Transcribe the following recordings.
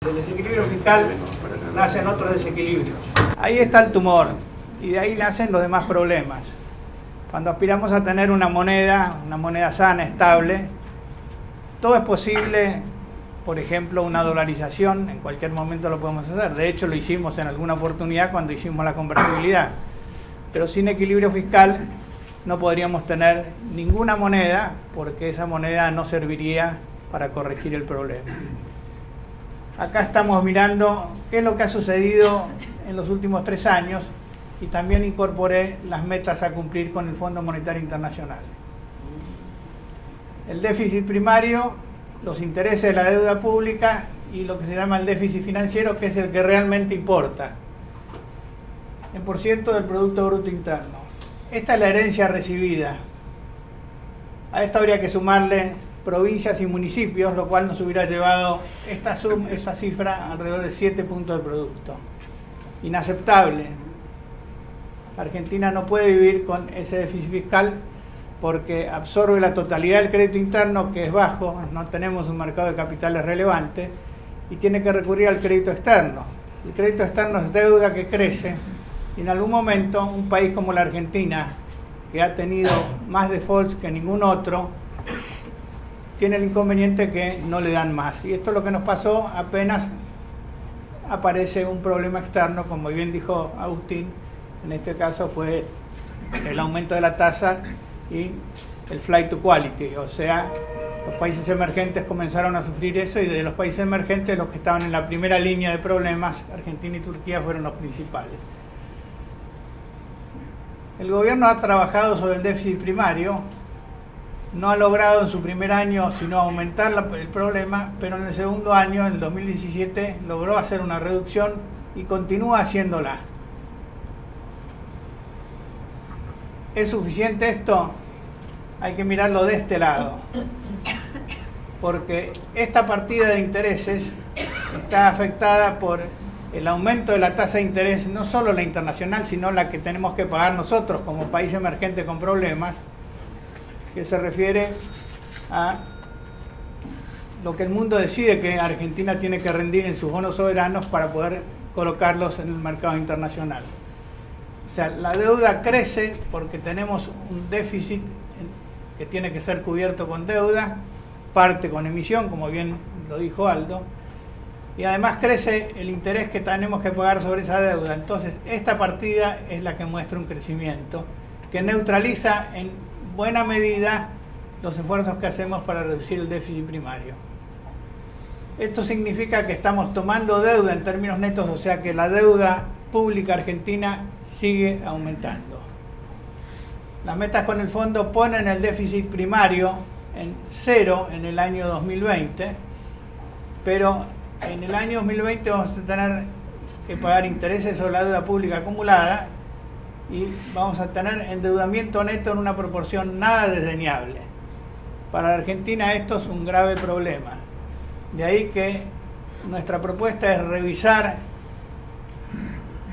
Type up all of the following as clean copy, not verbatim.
Del desequilibrio fiscal nacen otros desequilibrios. Ahí está el tumor y de ahí nacen los demás problemas. Cuando aspiramos a tener una moneda sana, estable, todo es posible. Por ejemplo, una dolarización, en cualquier momento lo podemos hacer. De hecho, lo hicimos en alguna oportunidad cuando hicimos la convertibilidad. Pero sin equilibrio fiscal no podríamos tener ninguna moneda, porque esa moneda no serviría para corregir el problema. Acá estamos mirando qué es lo que ha sucedido en los últimos 3 años y también incorporé las metas a cumplir con el Fondo Monetario Internacional. El déficit primario, los intereses de la deuda pública y lo que se llama el déficit financiero, que es el que realmente importa, en por ciento del Producto Bruto Interno. Esta es la herencia recibida. A esto habría que sumarle provincias y municipios, lo cual nos hubiera llevado esta cifra alrededor de 7 puntos del producto. Inaceptable. Argentina no puede vivir con ese déficit fiscal porque absorbe la totalidad del crédito interno, que es bajo, no tenemos un mercado de capitales relevante, y tiene que recurrir al crédito externo. El crédito externo es deuda que crece, y en algún momento un país como la Argentina, que ha tenido más defaults que ningún otro, tiene el inconveniente que no le dan más. Y esto es lo que nos pasó apenas aparece un problema externo, como bien dijo Agustín. En este caso fue el aumento de la tasa y el flight to quality, o sea, los países emergentes comenzaron a sufrir eso, y de los países emergentes los que estaban en la primera línea de problemas, Argentina y Turquía, fueron los principales. El gobierno ha trabajado sobre el déficit primario, no ha logrado en su primer año sino aumentar el problema, pero en el segundo año, en el 2017, logró hacer una reducción y continúa haciéndola. ¿Es suficiente esto? Hay que mirarlo de este lado, porque esta partida de intereses está afectada por el aumento de la tasa de interés, no solo la internacional, sino la que tenemos que pagar nosotros como país emergente con problemas, que se refiere a lo que el mundo decide que Argentina tiene que rendir en sus bonos soberanos para poder colocarlos en el mercado internacional. O sea, la deuda crece porque tenemos un déficit que tiene que ser cubierto con deuda, parte con emisión, como bien lo dijo Aldo, y además crece el interés que tenemos que pagar sobre esa deuda. Entonces, esta partida es la que muestra un crecimiento que neutraliza en buena medida los esfuerzos que hacemos para reducir el déficit primario. Esto significa que estamos tomando deuda en términos netos, o sea que la deuda pública argentina sigue aumentando. Las metas con el fondo ponen el déficit primario en 0 en el año 2020, pero en el año 2020 vamos a tener que pagar intereses sobre la deuda pública acumulada y vamos a tener endeudamiento neto en una proporción nada desdeñable. Para la Argentina esto es un grave problema. De ahí que nuestra propuesta es revisar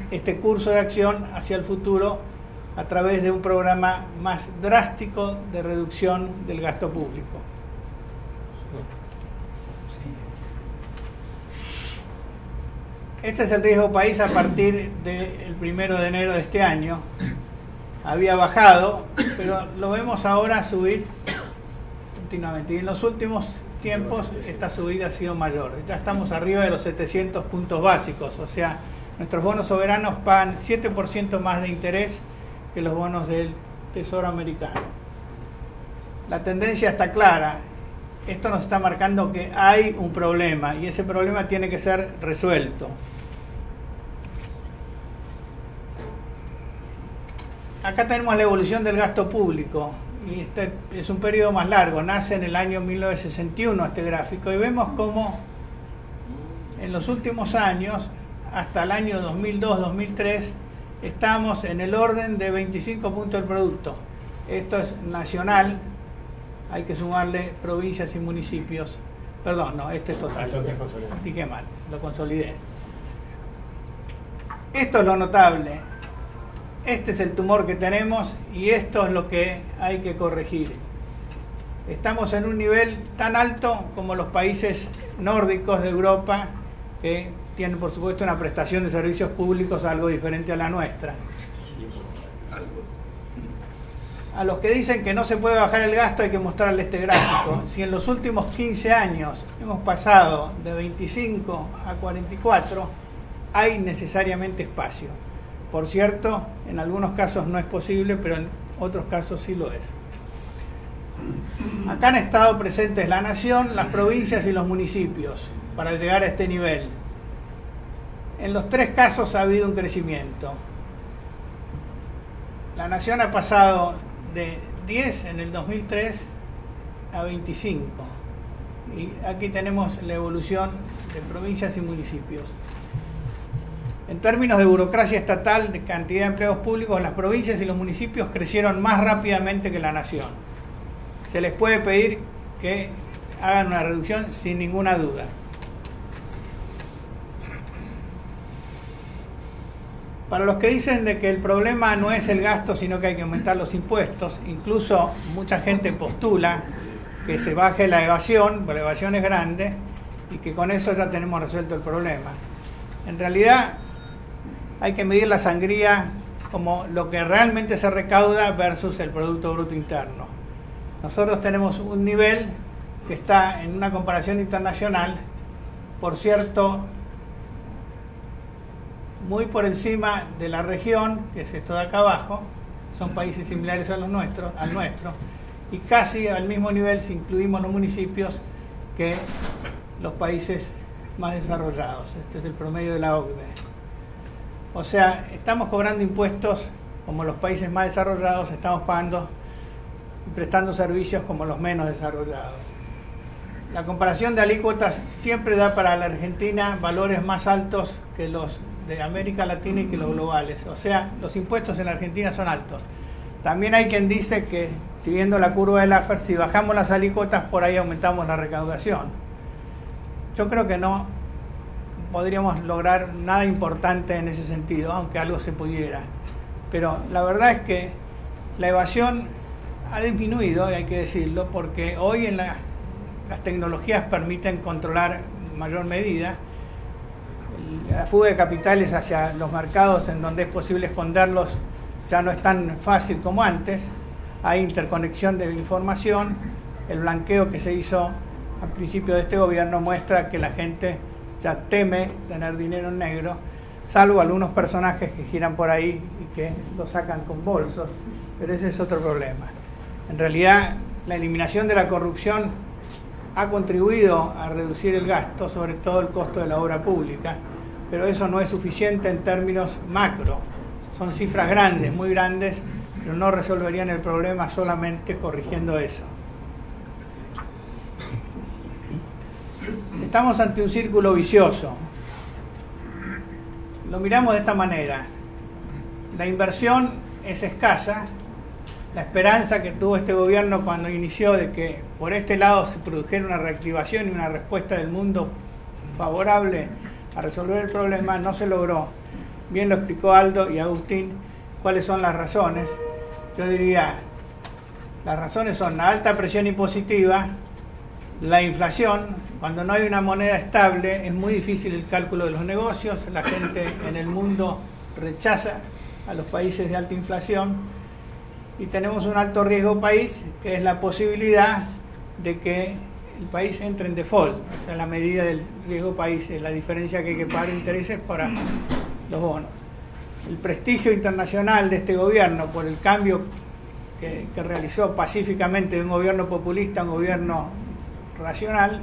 este curso de acción hacia el futuro a través de un programa más drástico de reducción del gasto público. Este es el riesgo país a partir del 1 de enero de este año. Había bajado, pero lo vemos ahora subir continuamente. Y en los últimos tiempos esta subida ha sido mayor. Ya estamos arriba de los 700 puntos básicos. O sea, nuestros bonos soberanos pagan 7% más de interés que los bonos del Tesoro americano. La tendencia está clara. Esto nos está marcando que hay un problema y ese problema tiene que ser resuelto. Acá tenemos la evolución del gasto público y este es un periodo más largo, nace en el año 1961 este gráfico y vemos cómo en los últimos años, hasta el año 2002-2003, estamos en el orden de 25 puntos del producto. Esto es nacional, hay que sumarle provincias y municipios. Perdón, no, este es total. Dije mal, lo consolidé. Esto es lo notable. Este es el tumor que tenemos y esto es lo que hay que corregir. Estamos en un nivel tan alto como los países nórdicos de Europa que tienen por supuesto una prestación de servicios públicos algo diferente a la nuestra. A los que dicen que no se puede bajar el gasto hay que mostrarle este gráfico. Si en los últimos 15 años hemos pasado de 25 a 44, hay necesariamente espacio. Por cierto, en algunos casos no es posible, pero en otros casos sí lo es. Acá han estado presentes la nación, las provincias y los municipios para llegar a este nivel. En los tres casos ha habido un crecimiento. La nación ha pasado de 10 en el 2003 a 25. Y aquí tenemos la evolución de provincias y municipios. En términos de burocracia estatal, de cantidad de empleados públicos, las provincias y los municipios crecieron más rápidamente que la nación. Se les puede pedir que hagan una reducción sin ninguna duda. Para los que dicen de que el problema no es el gasto, sino que hay que aumentar los impuestos, incluso mucha gente postula que se baje la evasión, porque la evasión es grande, y que con eso ya tenemos resuelto el problema. En realidad hay que medir la sangría como lo que realmente se recauda versus el Producto Bruto Interno. Nosotros tenemos un nivel que está en una comparación internacional, por cierto, muy por encima de la región, que es esto de acá abajo, son países similares a al nuestro, y casi al mismo nivel si incluimos los municipios que los países más desarrollados. Este es el promedio de la OCDE. O sea, estamos cobrando impuestos como los países más desarrollados, estamos pagando y prestando servicios como los menos desarrollados. La comparación de alícuotas siempre da para la Argentina valores más altos que los de América Latina y que los globales. O sea, los impuestos en la Argentina son altos. También hay quien dice que, siguiendo la curva de Laffer, si bajamos las alícuotas, por ahí aumentamos la recaudación. Yo creo que no podríamos lograr nada importante en ese sentido, aunque algo se pudiera. Pero la verdad es que la evasión ha disminuido, hay que decirlo, porque hoy las tecnologías permiten controlar en mayor medida. La fuga de capitales hacia los mercados en donde es posible esconderlos ya no es tan fácil como antes. Hay interconexión de información. El blanqueo que se hizo al principio de este gobierno muestra que la gente ya teme tener dinero en negro, salvo algunos personajes que giran por ahí y que lo sacan con bolsos, pero ese es otro problema. En realidad, la eliminación de la corrupción ha contribuido a reducir el gasto, sobre todo el costo de la obra pública, pero eso no es suficiente en términos macro. Son cifras grandes, muy grandes, pero no resolverían el problema solamente corrigiendo eso. Estamos ante un círculo vicioso. Lo miramos de esta manera. La inversión es escasa. La esperanza que tuvo este gobierno cuando inició de que por este lado se produjera una reactivación y una respuesta del mundo favorable a resolver el problema no se logró. Bien lo explicó Aldo y Agustín cuáles son las razones. Yo diría, las razones son la alta presión impositiva, la inflación. Cuando no hay una moneda estable es muy difícil el cálculo de los negocios. La gente en el mundo rechaza a los países de alta inflación. Y tenemos un alto riesgo país, que es la posibilidad de que el país entre en default. O sea, la medida del riesgo país es la diferencia que hay que pagar intereses para los bonos. El prestigio internacional de este gobierno por el cambio que realizó pacíficamente de un gobierno populista a un gobierno racional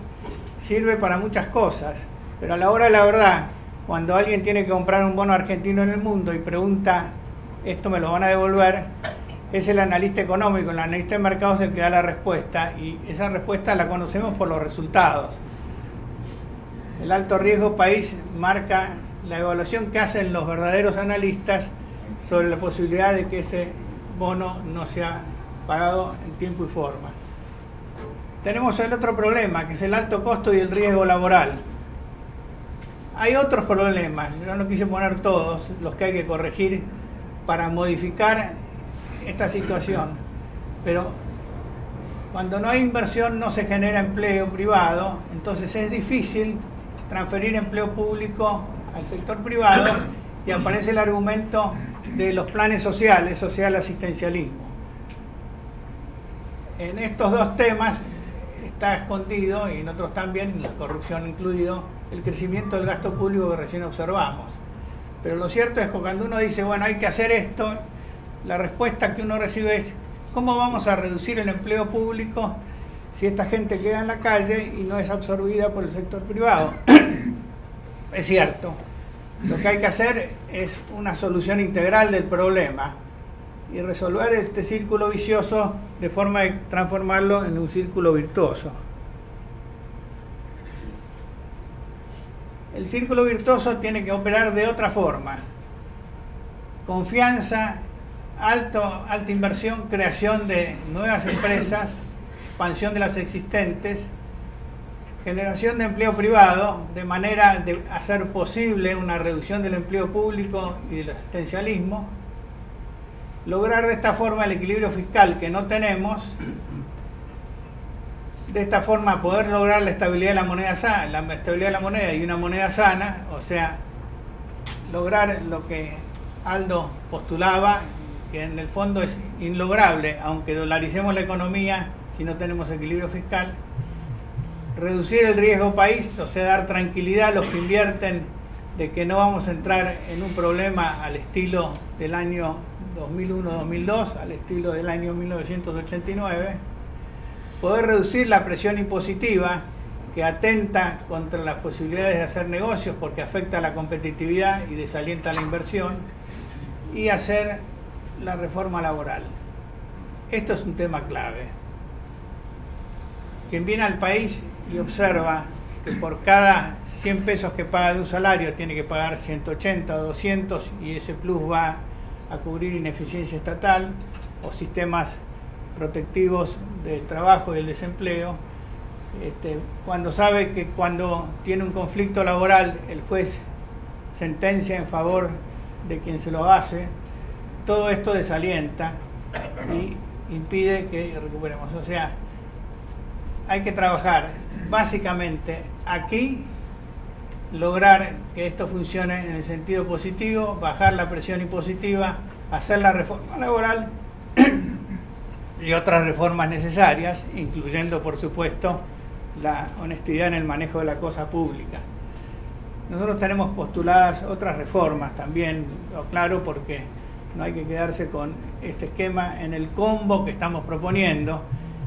sirve para muchas cosas, pero a la hora de la verdad, cuando alguien tiene que comprar un bono argentino en el mundo y pregunta, ¿esto me lo van a devolver?, es el analista económico, el analista de mercados el que da la respuesta, y esa respuesta la conocemos por los resultados. El alto riesgo país marca la evaluación que hacen los verdaderos analistas sobre la posibilidad de que ese bono no sea pagado en tiempo y forma. Tenemos el otro problema, que es el alto costo y el riesgo laboral. Hay otros problemas, yo no quise poner todos los que hay que corregir para modificar esta situación, pero cuando no hay inversión no se genera empleo privado, entonces es difícil transferir empleo público al sector privado y aparece el argumento de los planes sociales, social asistencialismo. En estos dos temas está escondido, y en otros también, la corrupción incluido, el crecimiento del gasto público que recién observamos. Pero lo cierto es que cuando uno dice, bueno, hay que hacer esto, la respuesta que uno recibe es, ¿cómo vamos a reducir el empleo público si esta gente queda en la calle y no es absorbida por el sector privado? Es cierto, lo que hay que hacer es una solución integral del problema y resolver este círculo vicioso de forma de transformarlo en un círculo virtuoso. El círculo virtuoso tiene que operar de otra forma. Confianza, alta inversión, creación de nuevas empresas, expansión de las existentes, generación de empleo privado, de manera de hacer posible una reducción del empleo público y del asistencialismo, lograr de esta forma el equilibrio fiscal que no tenemos, de esta forma poder lograr la estabilidad de la moneda sana, la estabilidad de la moneda y una moneda sana, o sea, lograr lo que Aldo postulaba, que en el fondo es inlograble, aunque dolaricemos la economía si no tenemos equilibrio fiscal, reducir el riesgo país, o sea, dar tranquilidad a los que invierten de que no vamos a entrar en un problema al estilo del año 2001-2002, al estilo del año 1989, poder reducir la presión impositiva que atenta contra las posibilidades de hacer negocios porque afecta a la competitividad y desalienta la inversión, y hacer la reforma laboral. Esto es un tema clave. Quien viene al país y observa que por cada 100 pesos que paga de un salario tiene que pagar 180 o 200 y ese plus va a cubrir ineficiencia estatal o sistemas protectivos del trabajo y del desempleo, cuando sabe que cuando tiene un conflicto laboral el juez sentencia en favor de quien se lo hace, todo esto desalienta y impide que recuperemos. O sea, hay que trabajar básicamente aquí, lograr que esto funcione en el sentido positivo, bajar la presión impositiva, hacer la reforma laboral y otras reformas necesarias, incluyendo, por supuesto, la honestidad en el manejo de la cosa pública. Nosotros tenemos postuladas otras reformas también, claro, porque no hay que quedarse con este esquema. En el combo que estamos proponiendo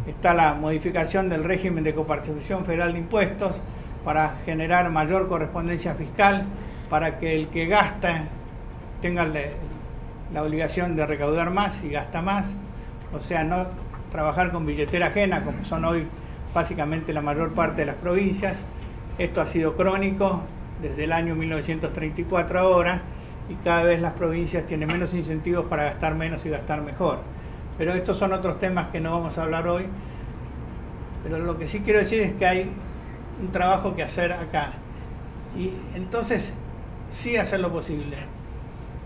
está la modificación del régimen de coparticipación federal de impuestos para generar mayor correspondencia fiscal, para que el que gasta tenga la obligación de recaudar más y gasta más, o sea, no trabajar con billetera ajena como son hoy básicamente la mayor parte de las provincias. Esto ha sido crónico desde el año 1934 ahora, y cada vez las provincias tienen menos incentivos para gastar menos y gastar mejor. Pero estos son otros temas que no vamos a hablar hoy. Pero lo que sí quiero decir es que hay un trabajo que hacer acá. Y entonces, sí hacer lo posible.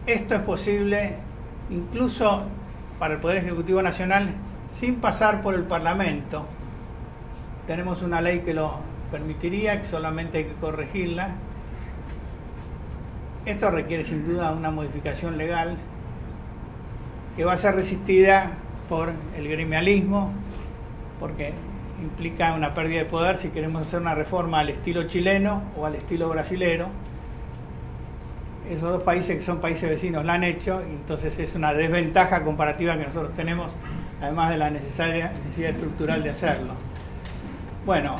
Esto es posible incluso para el Poder Ejecutivo Nacional sin pasar por el Parlamento. Tenemos una ley que lo permitiría, que solamente hay que corregirla. Esto requiere sin duda una modificación legal que va a ser resistida por el gremialismo, porque implica una pérdida de poder si queremos hacer una reforma al estilo chileno o al estilo brasilero. Esos dos países que son países vecinos la han hecho, y entonces es una desventaja comparativa que nosotros tenemos, además de la necesidad estructural de hacerlo. Bueno,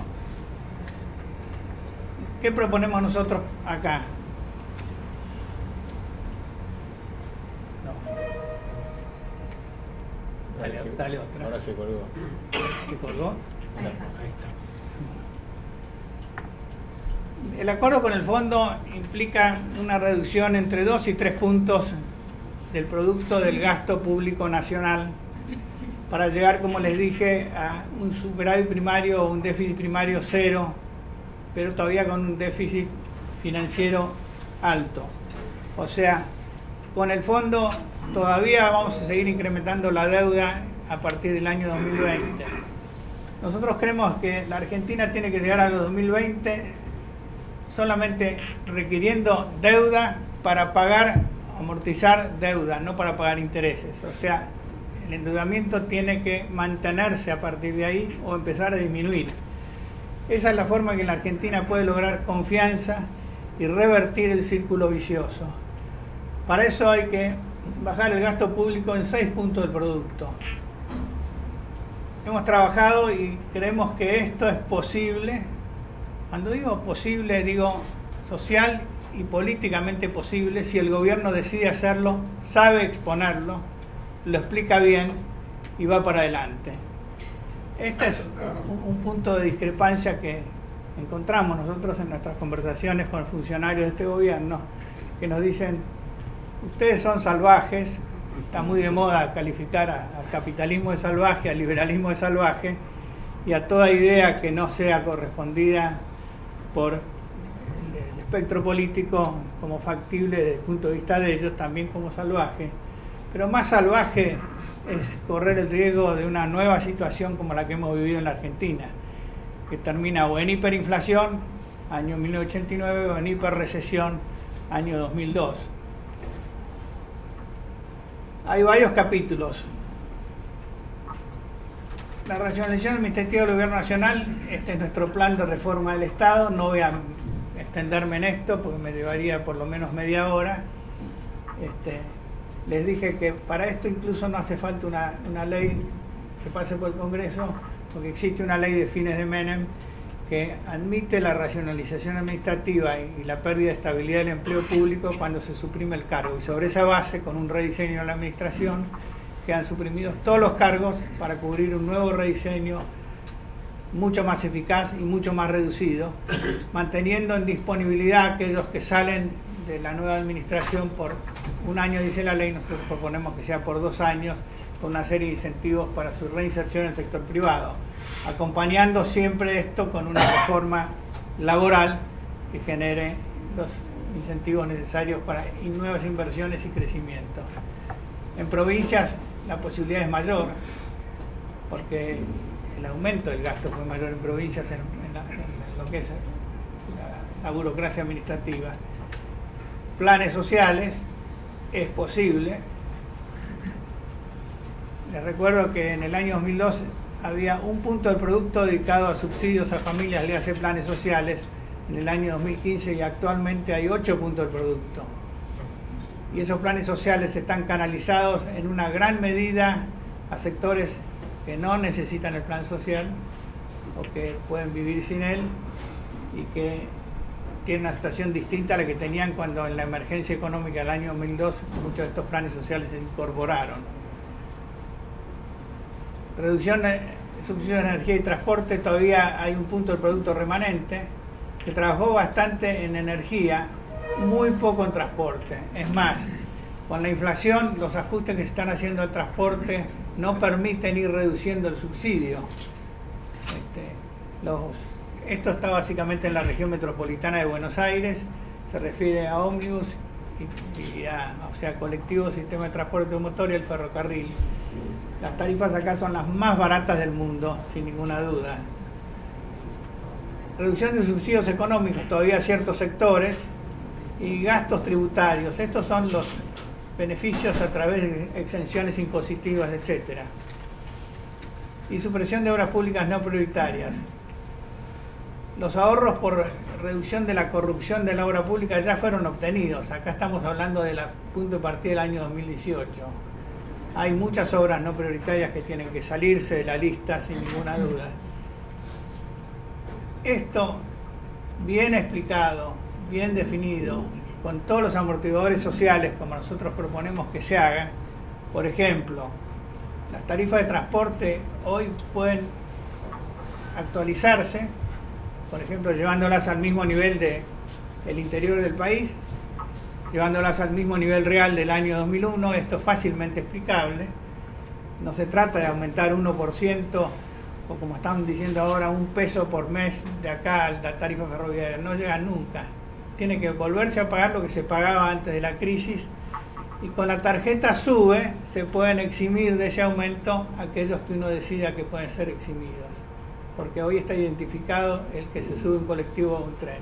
¿qué proponemos nosotros acá? Dale otra. Ahora se colgó. ¿Se colgó? Ahí está. El acuerdo con el fondo implica una reducción entre 2 y 3 puntos del producto del gasto público nacional para llegar, como les dije, a un superávit primario o un déficit primario cero, pero todavía con un déficit financiero alto. O sea, con el fondo todavía vamos a seguir incrementando la deuda a partir del año 2020. Nosotros creemos que la Argentina tiene que llegar al 2020 solamente requiriendo deuda para pagar, amortizar deuda, no para pagar intereses. O sea, el endeudamiento tiene que mantenerse a partir de ahí o empezar a disminuir. Esa es la forma que la Argentina puede lograr confianza y revertir el círculo vicioso. Para eso hay que bajar el gasto público en 6 puntos del producto. Hemos trabajado y creemos que esto es posible. Cuando digo posible, digo social y políticamente posible si el gobierno decide hacerlo, sabe exponerlo, lo explica bien y va para adelante. Este es un punto de discrepancia que encontramos nosotros en nuestras conversaciones con funcionarios de este gobierno, que nos dicen: ustedes son salvajes. Está muy de moda calificar al capitalismo de salvaje, al liberalismo de salvaje, y a toda idea que no sea correspondida por el espectro político como factible desde el punto de vista de ellos, también como salvaje. Pero más salvaje es correr el riesgo de una nueva situación como la que hemos vivido en la Argentina, que termina o en hiperinflación, año 1989, o en hiperrecesión, año 2002. Hay varios capítulos. La racionalización administrativa del Gobierno Nacional, este es nuestro plan de reforma del Estado. No voy a extenderme en esto porque me llevaría por lo menos media hora. Les dije que para esto incluso no hace falta una ley que pase por el Congreso, porque existe una ley de fines de Menem que admite la racionalización administrativa y la pérdida de estabilidad del empleo público cuando se suprime el cargo. Y sobre esa base, con un rediseño de la administración, quedan suprimidos todos los cargos para cubrir un nuevo rediseño mucho más eficaz y mucho más reducido, manteniendo en disponibilidad a aquellos que salen de la nueva administración por un año, dice la ley. Nosotros proponemos que sea por 2 años, con una serie de incentivos para su reinserción en el sector privado, acompañando siempre esto con una reforma laboral que genere los incentivos necesarios para nuevas inversiones y crecimiento. En provincias la posibilidad es mayor, porque el aumento del gasto fue mayor en provincias en lo que es la burocracia administrativa. Planes sociales, es posible. Les recuerdo que en el año 2012 había 1 punto del producto dedicado a subsidios a familias, le hace planes sociales, en el año 2015, y actualmente hay 8 puntos del producto. Y esos planes sociales están canalizados en una gran medida a sectores que no necesitan el plan social o que pueden vivir sin él y que tienen una situación distinta a la que tenían cuando en la emergencia económica del año 2002 muchos de estos planes sociales se incorporaron. Reducción de subsidios de energía y transporte, todavía hay 1 punto del producto remanente. Se trabajó bastante en energía, muy poco en transporte. Es más, con la inflación, los ajustes que se están haciendo al transporte no permiten ir reduciendo el subsidio. Esto está básicamente en la región metropolitana de Buenos Aires, se refiere a ómnibus y a colectivos, sistema de transporte motor y el ferrocarril. Las tarifas acá son las más baratas del mundo, sin ninguna duda. Reducción de subsidios económicos, todavía ciertos sectores, y gastos tributarios. Estos son los beneficios a través de exenciones impositivas, etc. Y supresión de obras públicas no prioritarias. Los ahorros por reducción de la corrupción de la obra pública ya fueron obtenidos. Acá estamos hablando del punto de partida del año 2018. Hay muchas obras no prioritarias que tienen que salirse de la lista sin ninguna duda. Esto bien explicado, bien definido, con todos los amortiguadores sociales como nosotros proponemos que se haga. Por ejemplo, las tarifas de transporte hoy pueden actualizarse, por ejemplo, llevándolas al mismo nivel del interior del país, llevándolas al mismo nivel real del año 2001. Esto es fácilmente explicable. No se trata de aumentar 1%, o como están diciendo ahora, 1 peso por mes de acá a la tarifa ferroviaria. No llega nunca. Tiene que volverse a pagar lo que se pagaba antes de la crisis, y con la tarjeta SUBE se pueden eximir de ese aumento aquellos que uno decida que pueden ser eximidos, porque hoy está identificado el que se sube un colectivo o un tren.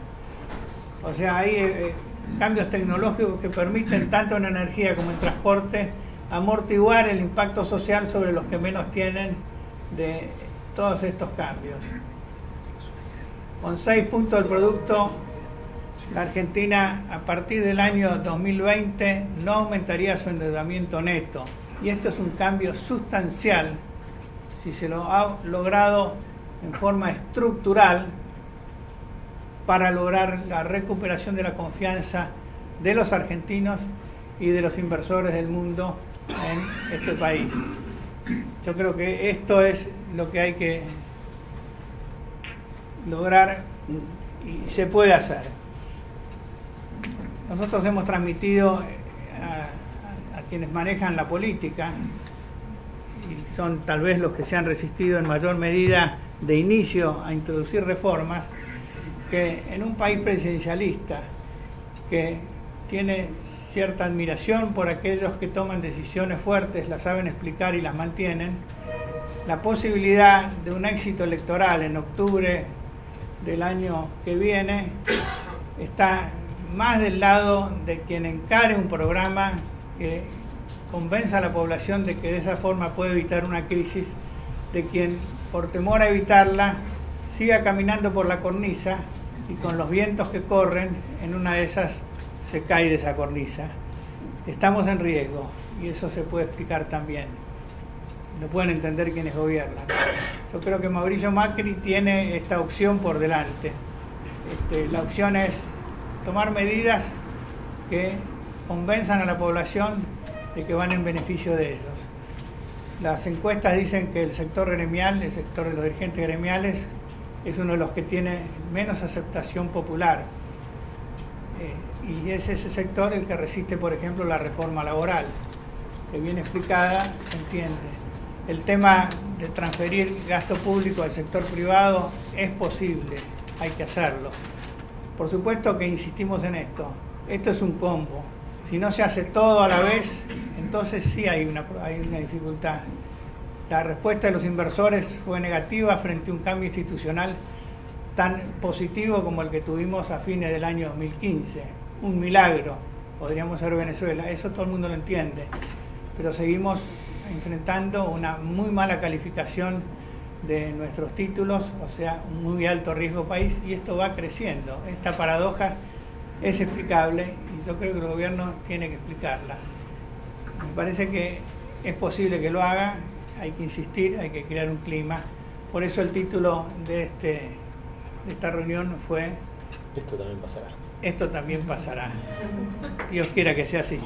O sea, hay cambios tecnológicos que permiten, tanto en energía como en transporte, amortiguar el impacto social sobre los que menos tienen de todos estos cambios. Con 6 puntos del producto, la Argentina a partir del año 2020 no aumentaría su endeudamiento neto. Y esto es un cambio sustancial si se lo ha logrado en forma estructural para lograr la recuperación de la confianza de los argentinos y de los inversores del mundo en este país. Yo creo que esto es lo que hay que lograr y se puede hacer. Nosotros hemos transmitido a quienes manejan la política, y son tal vez los que se han resistido en mayor medida de inicio a introducir reformas, que en un país presidencialista que tiene cierta admiración por aquellos que toman decisiones fuertes, las saben explicar y las mantienen, la posibilidad de un éxito electoral en octubre del año que viene está más del lado de quien encare un programa que convenza a la población de que de esa forma puede evitar una crisis, de quien por temor a evitarla siga caminando por la cornisa y con los vientos que corren, en una de esas se cae de esa cornisa. Estamos en riesgo y eso se puede explicar también. Lo pueden entender quienes gobiernan. Yo creo que Mauricio Macri tiene esta opción por delante. La opción es tomar medidas que convenzan a la población de que van en beneficio de ellos. Las encuestas dicen que el sector gremial, el sector de los dirigentes gremiales, es uno de los que tiene menos aceptación popular. Y es ese sector el que resiste, por ejemplo, la reforma laboral, que bien explicada se entiende. El tema de transferir gasto público al sector privado es posible, hay que hacerlo. Por supuesto que insistimos en esto. Esto es un combo. Si no se hace todo a la vez, entonces sí hay una dificultad. La respuesta de los inversores fue negativa frente a un cambio institucional tan positivo como el que tuvimos a fines del año 2015. Un milagro, podríamos ser Venezuela, eso todo el mundo lo entiende. Pero seguimos enfrentando una muy mala calificación de nuestros títulos, o sea, un muy alto riesgo país, y esto va creciendo. Esta paradoja es explicable y yo creo que el gobierno tiene que explicarla. Me parece que es posible que lo haga, hay que insistir, hay que crear un clima. Por eso el título de esta reunión fue: esto también pasará. Esto también pasará. Dios quiera que sea así.